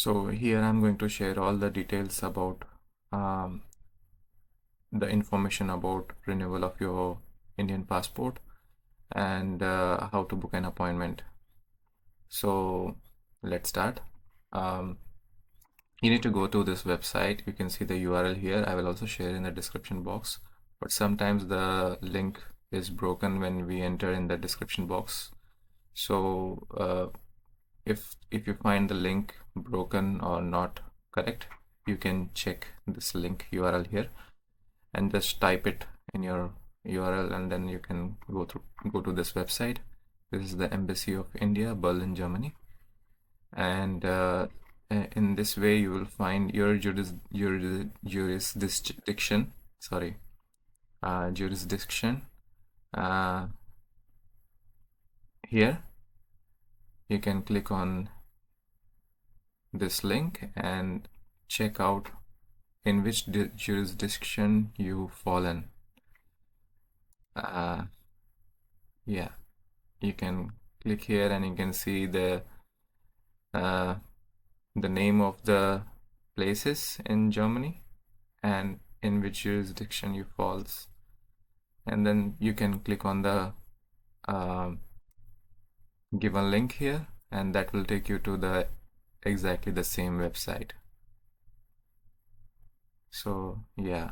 So here I'm going to share all the details about um, the information about renewal of your Indian passport and how to book an appointment. So let's start. Um, you need to go to this website. You can see the URL here. I will also share in the description box, but sometimes the link is broken when we enter in the description box. So if you find the link broken or not correct, you can check this link URL here and just type it in your URL, and then you can go to this website. This is the Embassy of India, Berlin, Germany, and in this way you will find your jurisdiction. Sorry, jurisdiction. Here you can click on this link and check out in which jurisdiction you fall in. Yeah, you can click here and you can see the name of the places in Germany and in which jurisdiction you falls, and then you can click on the given link here, and that will take you to the exactly the same website. So yeah,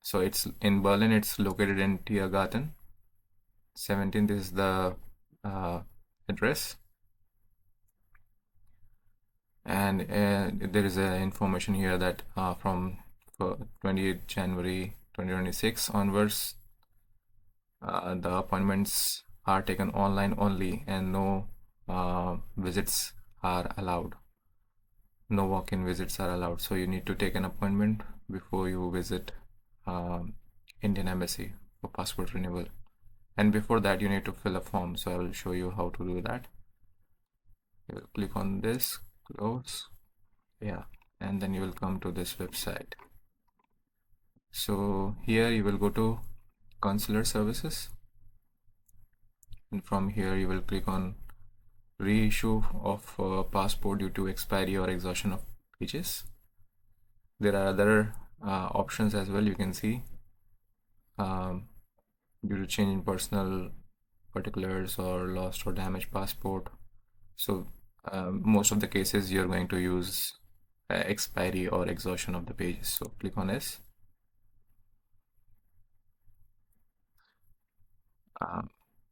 so it's in Berlin. It's located in Tiergarten 17. This is the address, and there is information here that from 28 January 2026 onwards, the appointments are taken online only, and no visits are allowed. No walk-in visits are allowed. So you need to take an appointment before you visit Indian Embassy for passport renewal. And before that, you need to fill a form. So I will show you how to do that. You will click on this, close, yeah, and then you will come to this website. So here you will go to consular services, and from here you will click on reissue of passport due to expiry or exhaustion of pages. There are other options as well. You can see due to change in personal particulars or lost or damaged passport. So most of the cases you're going to use expiry or exhaustion of the pages. So click on this.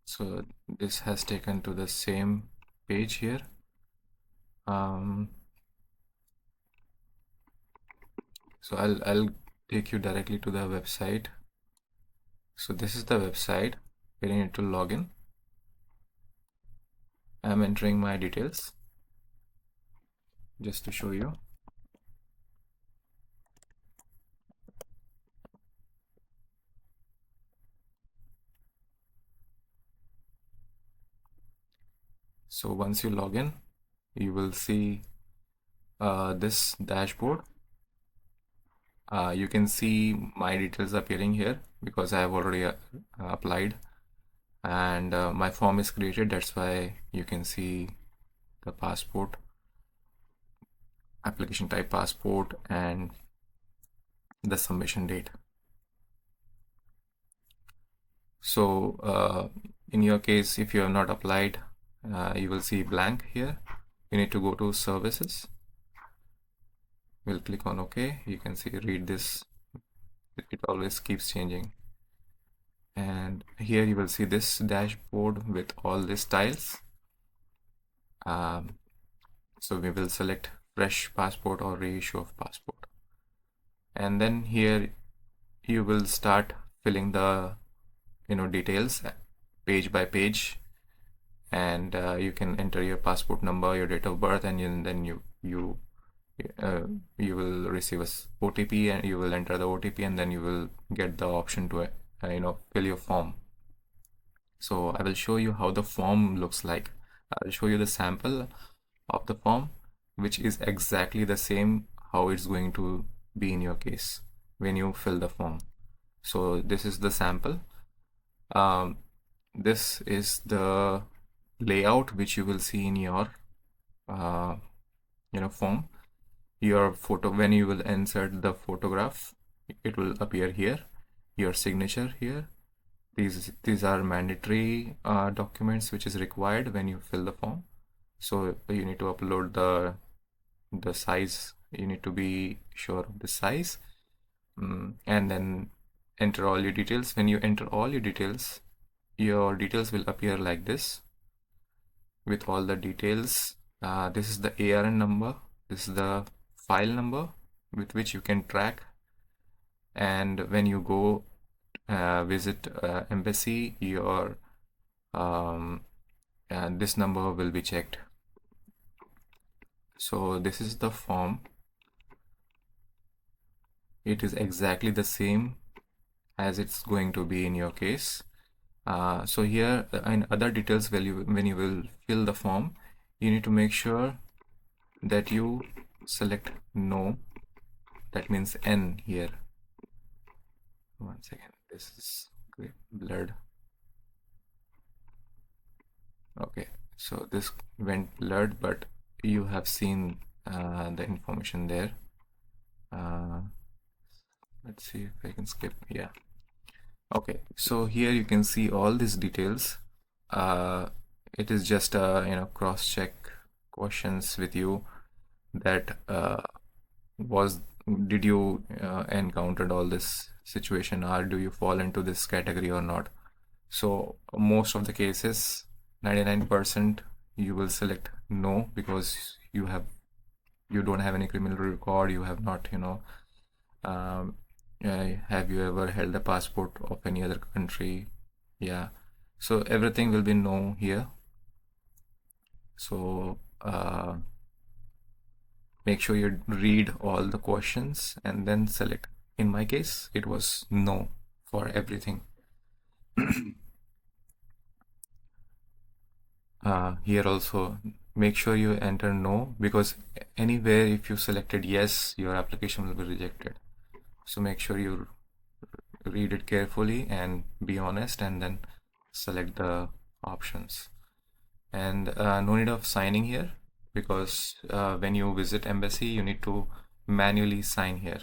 So this has taken to the same page here. So I'll take you directly to the website. So this is the website where you need to log in. I'm entering my details just to show you. So once you log in, you will see this dashboard. You can see my details appearing here because I have already applied, and my form is created. That's why you can see the passport, application type passport, and the submission date. So in your case, if you have not applied, you will see blank here. You need to go to services. We'll click on OK. You can see, read this. It always keeps changing. And here you will see this dashboard with all these tiles. So we will select fresh passport or reissue of passport. And then here you will start filling the details page by page, and you can enter your passport number, your date of birth, and then you will receive a OTP, and you will enter the OTP, and then you will get the option to fill your form. So I will show you how the form looks like. I'll show you the sample of the form, which is exactly the same how it's going to be in your case when you fill the form. So this is the sample. This is the layout which you will see in your form. Your photo, when you will insert the photograph, it will appear here. Your signature here. These are mandatory documents which is required when you fill the form. So you need to upload the size. You need to be sure of the size, and then enter all your details. When you enter all your details will appear like this with all the details. This is the ARN number. This is the file number with which you can track. And when you go visit embassy, your this number will be checked. So this is the form. It is exactly the same as it's going to be in your case. So here in other details, when you will fill the form, you need to make sure that you select no. That means N here. One second, this is blurred. Okay, so this went blurred, but you have seen the information there. Let's see if I can skip. Yeah. Okay, so here you can see all these details. It is just cross-check questions with you that did you encountered all this situation, or do you fall into this category or not? So most of the cases, 99%, you will select no, because you don't have any criminal record. You have not, have you ever held a passport of any other country? Yeah. So everything will be no here. So make sure you read all the questions and then select. In my case, it was no for everything. Here also, make sure you enter no, because anywhere if you selected yes, your application will be rejected. So make sure you read it carefully and be honest, and then select the options. And no need of signing here, because when you visit embassy, you need to manually sign here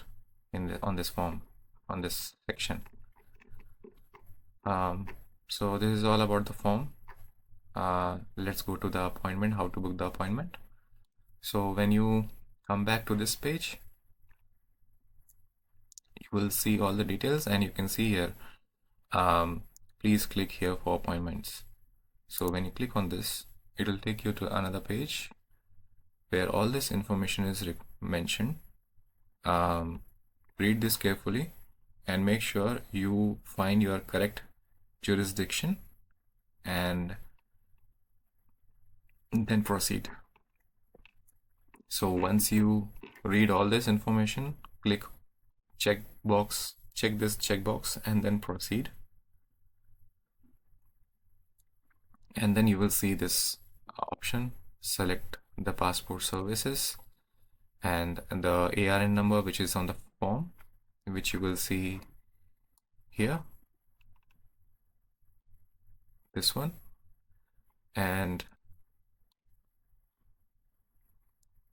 on this form, on this section. So this is all about the form. Let's go to the appointment, how to book the appointment. So when you come back to this page, you will see all the details, and you can see here, please click here for appointments. So when you click on this, it will take you to another page where all this information is mentioned. Read this carefully and make sure you find your correct jurisdiction, and then proceed. So once you read all this information, click check this checkbox, and then proceed. And then you will see this option, select the passport services, and the ARN number which is on the form, which you will see here, this one, and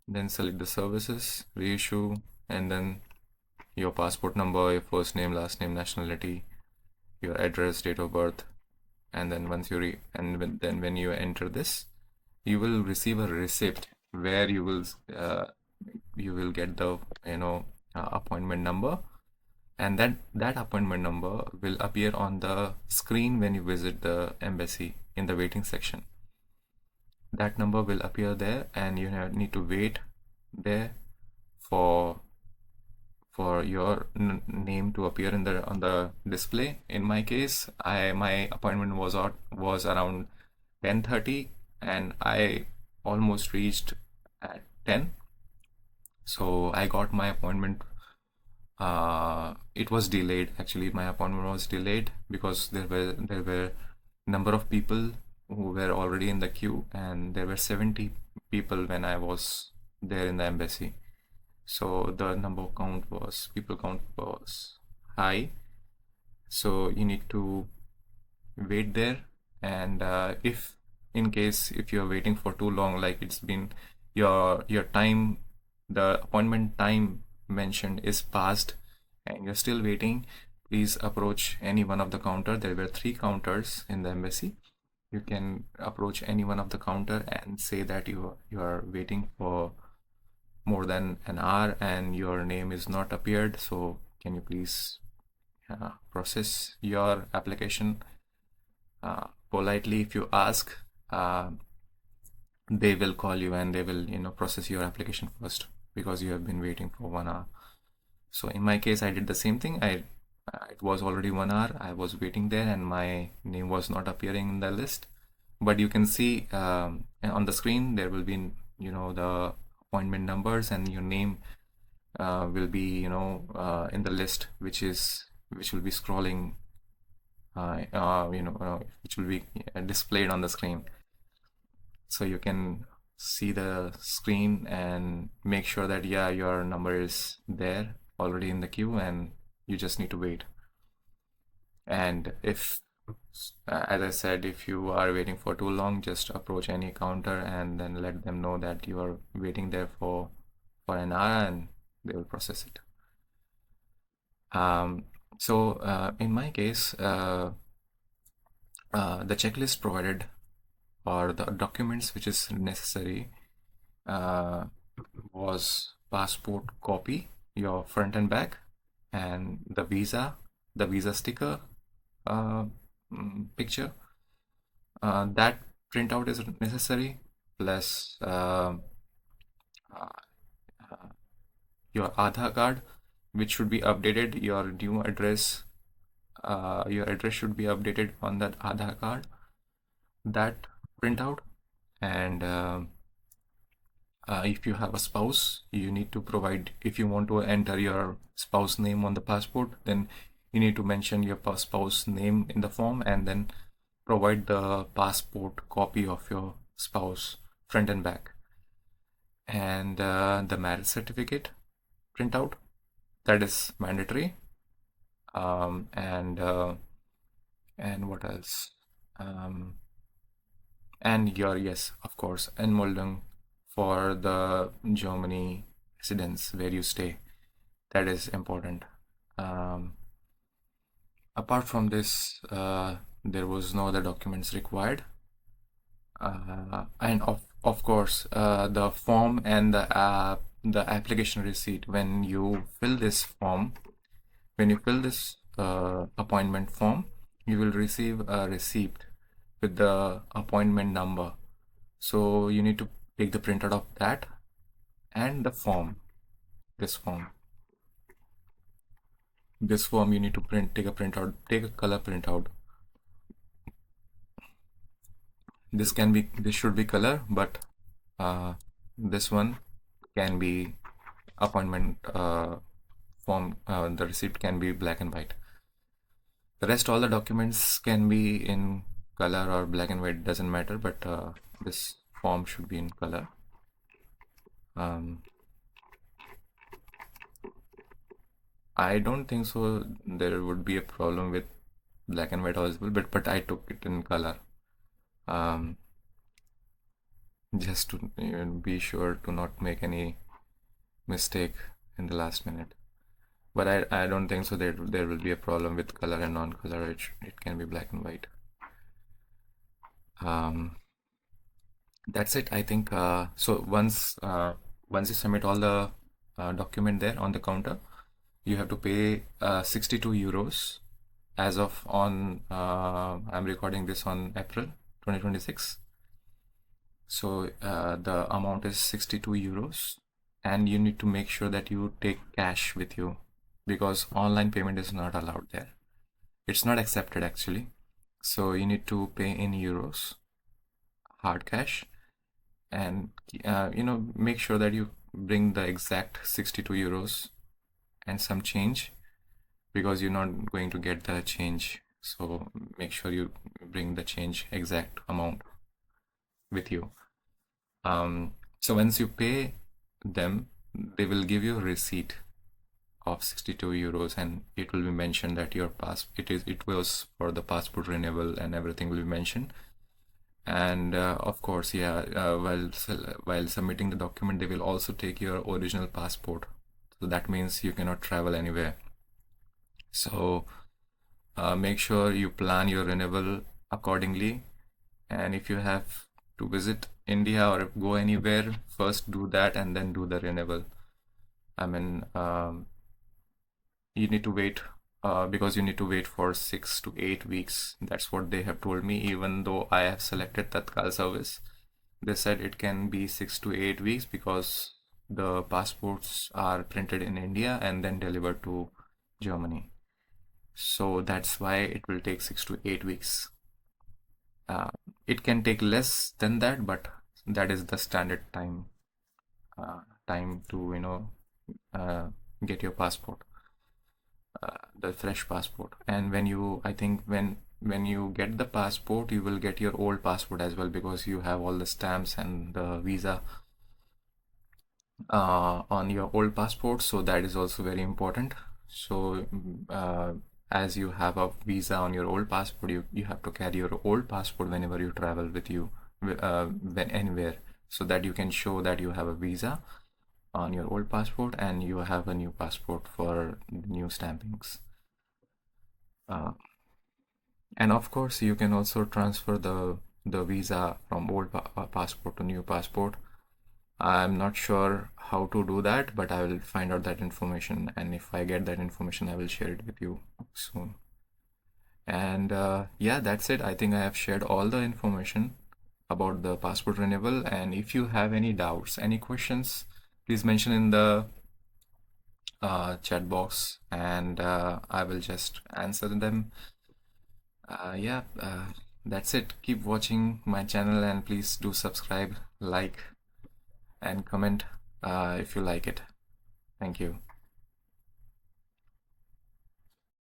then select the services, reissue, and then your passport number, your first name, last name, nationality, your address, date of birth, and then once you then when you enter this, you will receive a receipt where you will get the appointment number, and that appointment number will appear on the screen when you visit the embassy in the waiting section. That number will appear there, and you need to wait there for your name to appear on the display. In my case, my appointment was around 10:30, and I almost reached at 10. So I got my appointment. It was delayed. Actually, my appointment was delayed because there were number of people who were already in the queue, and there were 70 people when I was there in the embassy. So the people count was high. So you need to wait there, and if in case if you're waiting for too long, like it's been your time, the appointment time mentioned is passed and you're still waiting, please approach any one of the counter. There were 3 counters in the embassy. You can approach any one of the counter and say that you are waiting for more than an hour and your name is not appeared, so can you please process your application. Politely, if you ask, they will call you and they will process your application first because you have been waiting for 1 hour. So in my case, I did the same thing. It was already 1 hour. I was waiting there and my name was not appearing in the list. But you can see on the screen there will be the appointment numbers and your name will be in the list, which will be scrolling, which will be displayed on the screen. So you can see the screen and make sure that your number is there already in the queue and you just need to wait. And if as I said, if you are waiting for too long, just approach any counter and then let them know that you are waiting there for an hour and they will process it. So in my case, the checklist provided or the documents which is necessary was passport copy, your front and back, and the visa sticker picture. That printout is necessary, plus your Aadhaar card, which should be updated. Your new address, your address should be updated on that Aadhaar card. That printout, and if you have a spouse, you need to provide. If you want to enter your spouse name on the passport, then you need to mention your spouse name in the form and then provide the passport copy of your spouse front and back, and the marriage certificate printout, that is mandatory. And what else? And your, yes, of course, Anmeldung for the Germany residence where you stay. That is important. Apart from this, there was no other documents required. And of course, the form and the application receipt. When you fill this form, when you fill this appointment form, you will receive a receipt with the appointment number. So you need to take the printout of that and the form. This form you need to take a printout, take a color printout. This should be color, but this one can be appointment form. The receipt can be black and white. The rest, all the documents can be in color or black and white, doesn't matter, but this form should be in color. I don't think so there would be a problem with black and white visible, but I took it in color, just to be sure to not make any mistake in the last minute. But I don't think so there will be a problem with color and non-color. It can be black and white. That's it, I think. So once you submit all the document there on the counter, you have to pay 62 euros as of on I'm recording this on April 2026. So the amount is 62 euros, and you need to make sure that you take cash with you, because online payment is not allowed there. It's not accepted actually. So you need to pay in euros, hard cash, and make sure that you bring the exact 62 euros and some change, because you're not going to get the change. So make sure you bring the change exact amount with you. So once you pay them, they will give you a receipt of 62 euros, and it will be mentioned that your it was for the passport renewal, and everything will be mentioned. And of course, yeah, while submitting the document, they will also take your original passport. So that means you cannot travel anywhere. So make sure you plan your renewal accordingly. And if you have to visit India or go anywhere, first do that and then do the renewal. I mean, you need to wait because you need to wait for 6 to 8 weeks. That's what they have told me, even though I have selected Tatkal service. They said it can be 6 to 8 weeks because the passports are printed in India and then delivered to Germany. So that's why it will take 6 to 8 weeks. Uh, it can take less than that, but that is the standard time to uh, get your passport, the fresh passport. And I think when you get the passport, you will get your old passport as well because you have all the stamps and the visa on your old passport. So that is also very important. So as you have a visa on your old passport, you have to carry your old passport whenever you travel with you, when anywhere, so that you can show that you have a visa on your old passport and you have a new passport for new stampings. Uh, and of course, you can also transfer the visa from old passport to new passport. I'm not sure how to do that, but I will find out that information, and if I get that information, I will share it with you soon. And yeah, that's it. I think I have shared all the information about the passport renewal. And if you have any doubts, any questions, please mention in the chat box, and I will just answer them. Yeah, that's it. Keep watching my channel, and please do subscribe, like, and comment if you like it. Thank you.